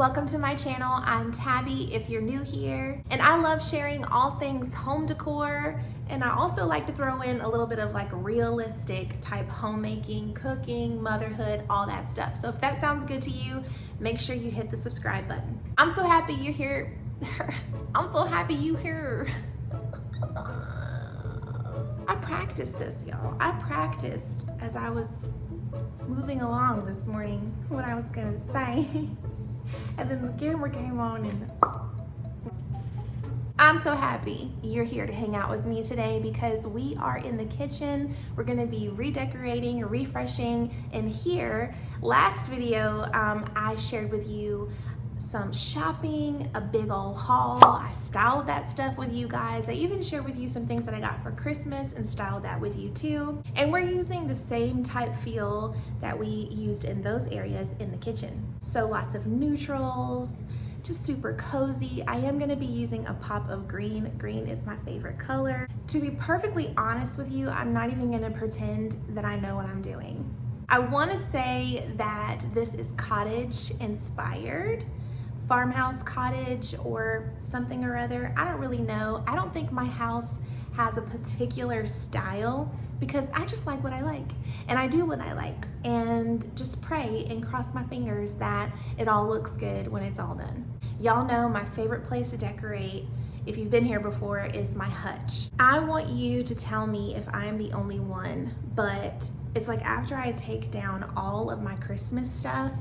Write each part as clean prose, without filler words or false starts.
welcome to my channel. I'm Tabby if you're new here, and I love sharing all things home decor, and I also like to throw in a little bit of like realistic type homemaking, cooking, motherhood, all that stuff. So if that sounds good to you, make sure you hit the subscribe button. I'm so happy you're here. I'm so happy you here. I practiced this, y'all. I practiced as I was moving along this morning what I was gonna say. And then the camera came on and I'm so happy you're here to hang out with me today because we are in the kitchen. We're gonna be redecorating, refreshing in here. Last video, I shared with you some shopping, a big old haul. I styled that stuff with you guys. I even shared with you some things that I got for Christmas and styled that with you too. And we're using the same type feel that we used in those areas in the kitchen. So lots of neutrals, just super cozy. I am gonna be using a pop of green. Green is my favorite color. To be perfectly honest with you, I'm not even gonna pretend that I know what I'm doing. I wanna say that this is cottage inspired, farmhouse cottage or something or other. I don't really know. I don't think my house has a particular style because I just like what I like and I do what I like and just pray and cross my fingers that it all looks good when it's all done. Y'all know my favorite place to decorate, if you've been here before, is my hutch. I want you to tell me if I'm the only one, but it's like after I take down all of my Christmas stuff,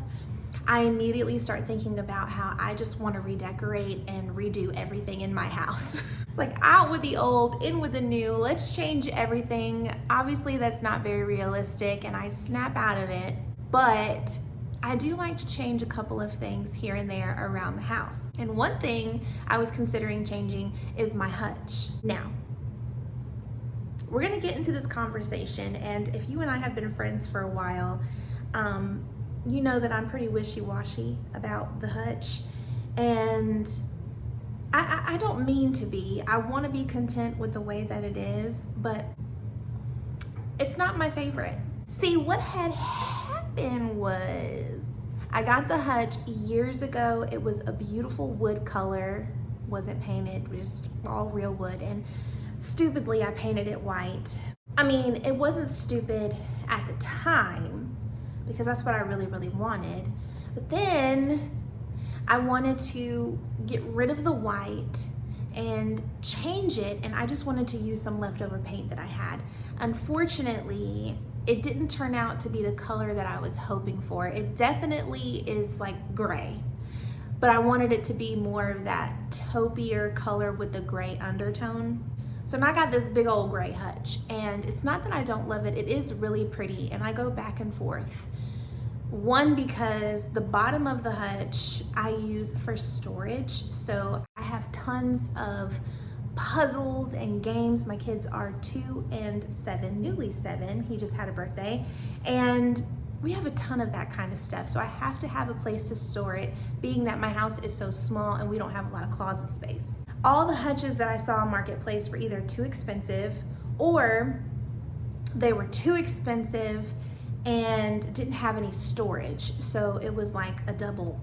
I immediately start thinking about how I just want to redecorate and redo everything in my house. It's like out with the old, in with the new, let's change everything. Obviously that's not very realistic and I snap out of it, but I do like to change a couple of things here and there around the house. And one thing I was considering changing is my hutch. Now, we're gonna get into this conversation, and if you and I have been friends for a while, you know that I'm pretty wishy-washy about the hutch, and I don't mean to be. I want to be content with the way that it is, but it's not my favorite. See, what had happened was I got the hutch years ago. It was a beautiful wood color, wasn't painted, just all real wood, and stupidly I painted it white. I mean, it wasn't stupid at the time, because that's what I really wanted. But then I wanted to get rid of the white and change it, and I just wanted to use some leftover paint that I had. Unfortunately, it didn't turn out to be the color that I was hoping for. It definitely is like gray, but I wanted it to be more of that taupier color with the gray undertone. So now I got this big old gray hutch, and it's not that I don't love it. It is really pretty, and I go back and forth. One, because the bottom of the hutch I use for storage. So I have tons of puzzles and games. My kids are 2 and 7, newly 7. He just had a birthday. And we have a ton of that kind of stuff. So I have to have a place to store it, being that my house is so small and we don't have a lot of closet space. All the hutches that I saw on Marketplace were either too expensive or they were too expensive and didn't have any storage. So it was like a double.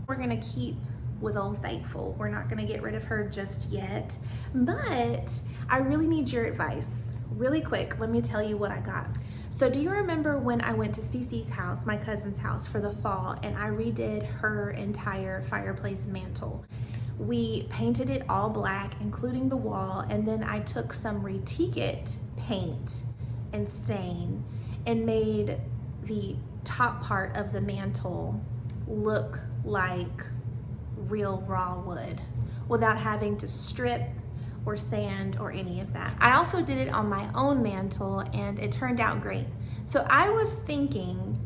We're gonna keep with Old Faithful. We're not gonna get rid of her just yet, but I really need your advice. Really quick, let me tell you what I got. So do you remember when I went to Cece's house, my cousin's house, for the fall, and I redid her entire fireplace mantle? We painted it all black, including the wall, and then I took some RETIQUE paint and stain and made the top part of the mantle look like real raw wood without having to strip or sand or any of that. I also did it on my own mantle and it turned out great. So I was thinking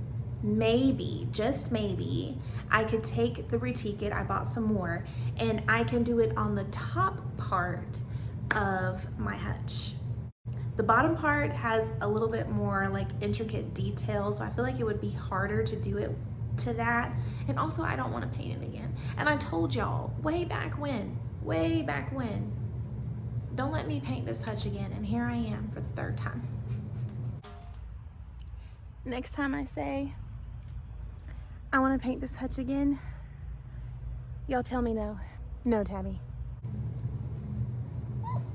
maybe, just maybe, I could take the RETIQUE, I bought some more, and I can do it on the top part of my hutch. The bottom part has a little bit more like intricate details, so I feel like it would be harder to do it to that. And also I don't want to paint it again. And I told y'all way back when, don't let me paint this hutch again. And here I am for the 3rd time. Next time I say I want to paint this hutch again, Y'all tell me no. No, Tabby.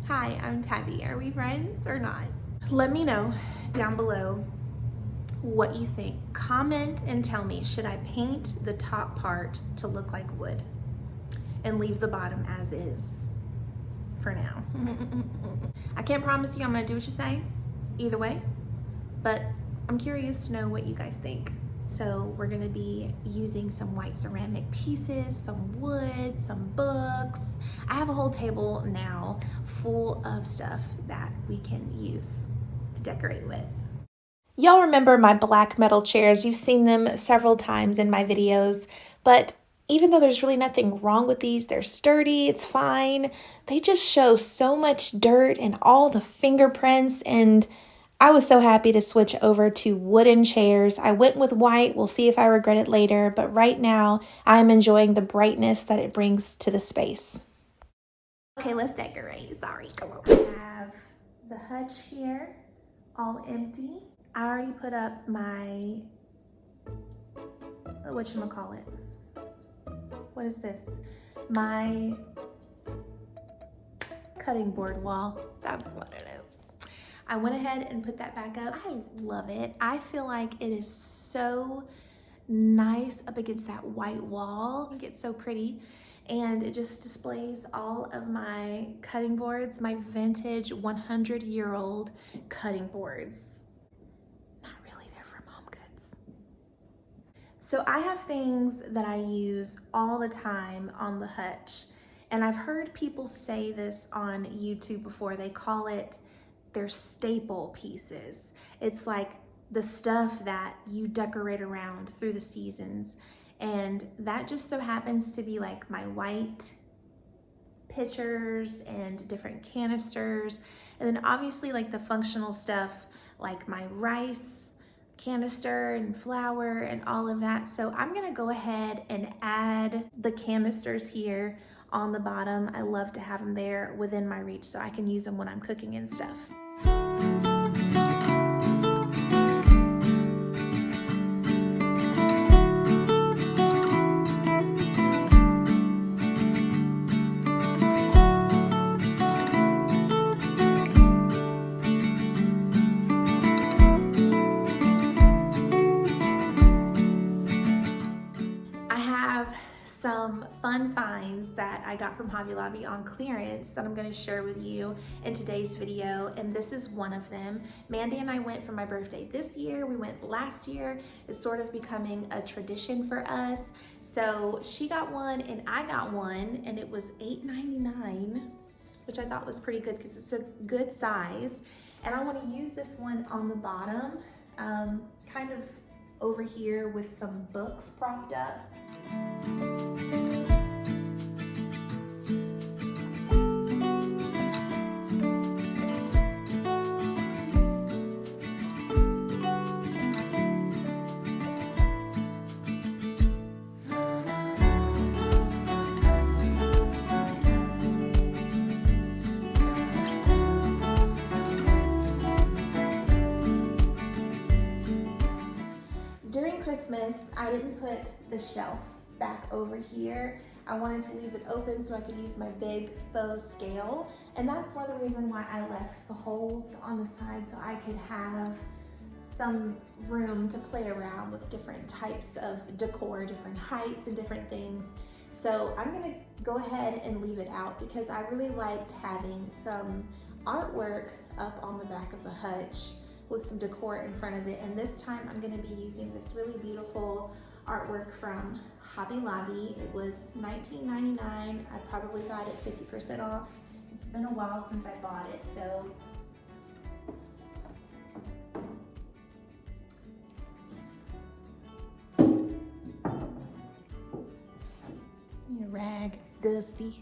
Hi, I'm Tabby. Are we friends or not? Let me know down below what you think. Comment and tell me, should I paint the top part to look like wood and leave the bottom as is for now? I can't promise you I'm gonna do what you say either way, but I'm curious to know what you guys think. So we're gonna be using some white ceramic pieces, some wood, some books. I have a whole table now full of stuff that we can use to decorate with. Y'all remember my black metal chairs. You've seen them several times in my videos, but even though there's really nothing wrong with these, they're sturdy, it's fine. They just show so much dirt and all the fingerprints, and I was so happy to switch over to wooden chairs. I went with white. We'll see if I regret it later, but right now I'm enjoying the brightness that it brings to the space. Okay, let's decorate. Sorry, come on. We have the hutch here, all empty. I already put up my, whatchamacallit? What is this? My cutting board wall. That's what it is. I went ahead and put that back up. I love it. I feel like it is so nice up against that white wall. I think it's so pretty. And it just displays all of my cutting boards, my vintage 100-year-old cutting boards. Not really, they're from Home Goods. So I have things that I use all the time on the hutch. And I've heard people say this on YouTube before. They call it their staple pieces. It's like the stuff that you decorate around through the seasons. And that just so happens to be like my white pitchers and different canisters. And then obviously like the functional stuff like my rice canister and flour and all of that. So I'm gonna go ahead and add the canisters here on the bottom. I love to have them there within my reach so I can use them when I'm cooking and stuff. Some fun finds that I got from Hobby Lobby on clearance that I'm going to share with you in today's video, and this is one of them. Mandy and I went for my birthday this year. We went last year. It's sort of becoming a tradition for us. So she got one and I got one, and it was $8.99, which I thought was pretty good because it's a good size. And I want to use this one on the bottom, kind of over here with some books propped up. During Christmas, I didn't put the shelf back over here. I wanted to leave it open so I could use my big faux scale. And that's one of the reasons why I left the holes on the side so I could have some room to play around with different types of decor, different heights and different things. So I'm gonna go ahead and leave it out because I really liked having some artwork up on the back of the hutch with some decor in front of it. And this time I'm gonna be using this really beautiful artwork from Hobby Lobby. It was $19.99. I probably got it 50% off. It's been a while since I bought it, so. Need a rag, it's dusty.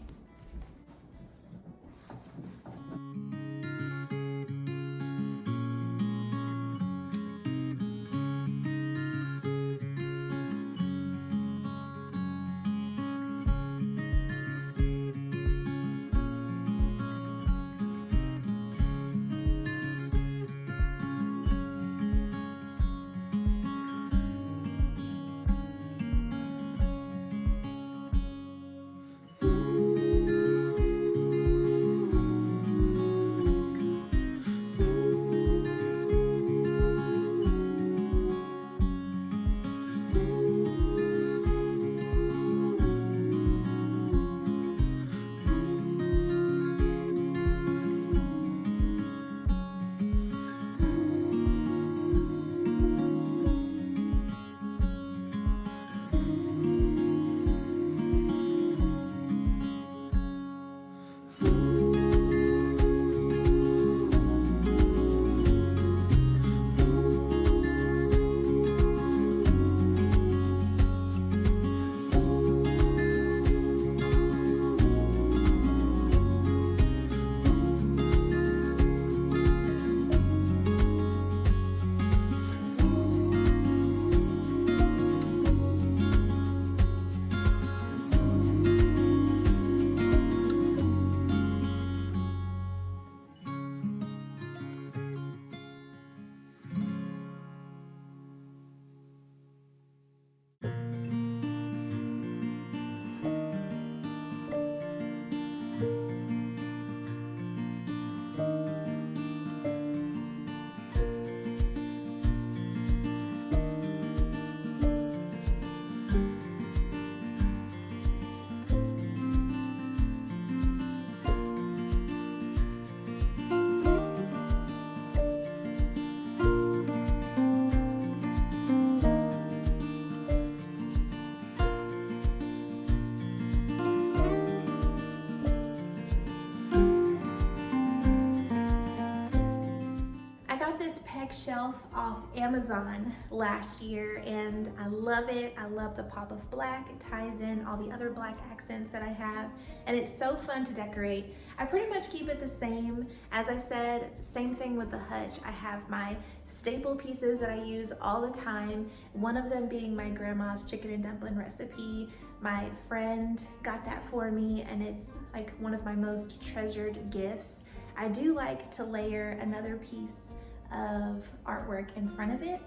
myself off Amazon last year and I love it. I love the pop of black. It ties in all the other black accents that I have and it's so fun to decorate. I pretty much keep it the same. As I said, same thing with the hutch. I have my staple pieces that I use all the time. One of them being my grandma's chicken and dumpling recipe. My friend got that for me and it's like one of my most treasured gifts. I do like to layer another piece of artwork in front of it.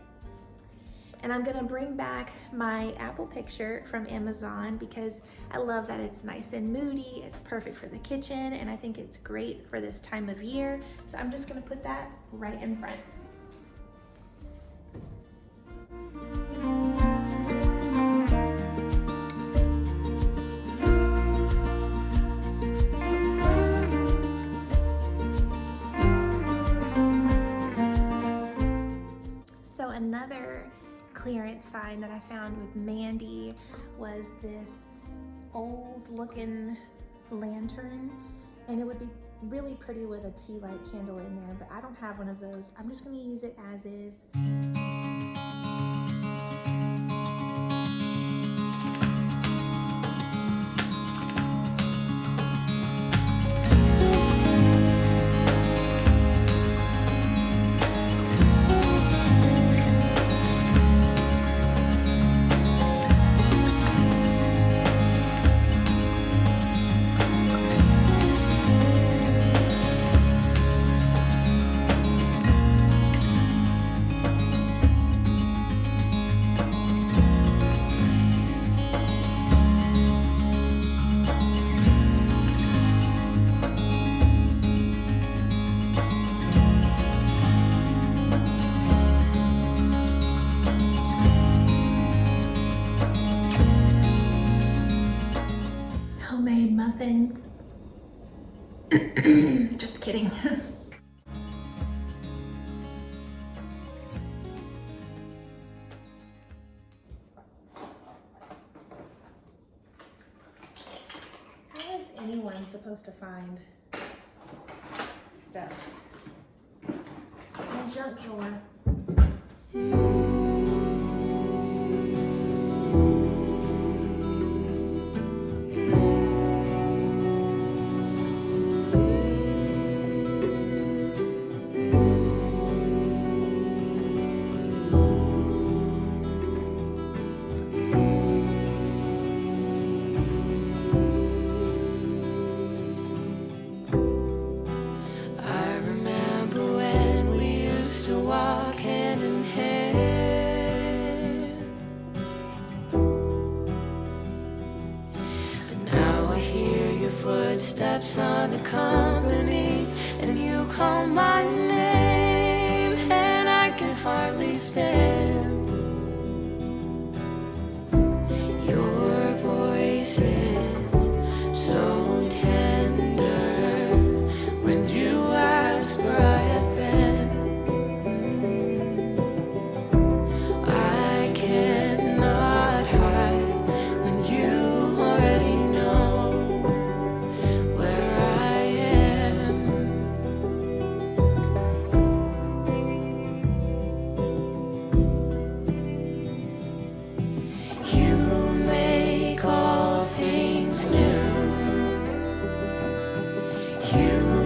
And I'm gonna bring back my apple picture from Amazon because I love that it's nice and moody, it's perfect for the kitchen, and I think it's great for this time of year. So I'm just gonna put that right in front. So another clearance find that I found with Mandy was this old looking lantern, and it would be really pretty with a tea light candle in there, but I don't have one of those. I'm just going to use it as is. Homemade muffins. Just kidding. How is anyone supposed to find stuff in a junk drawer? Footsteps unaccompanied, and you call my name, and I can hardly stand. Your voice is so tender when you ask where I have been. I cannot hide when you already know. You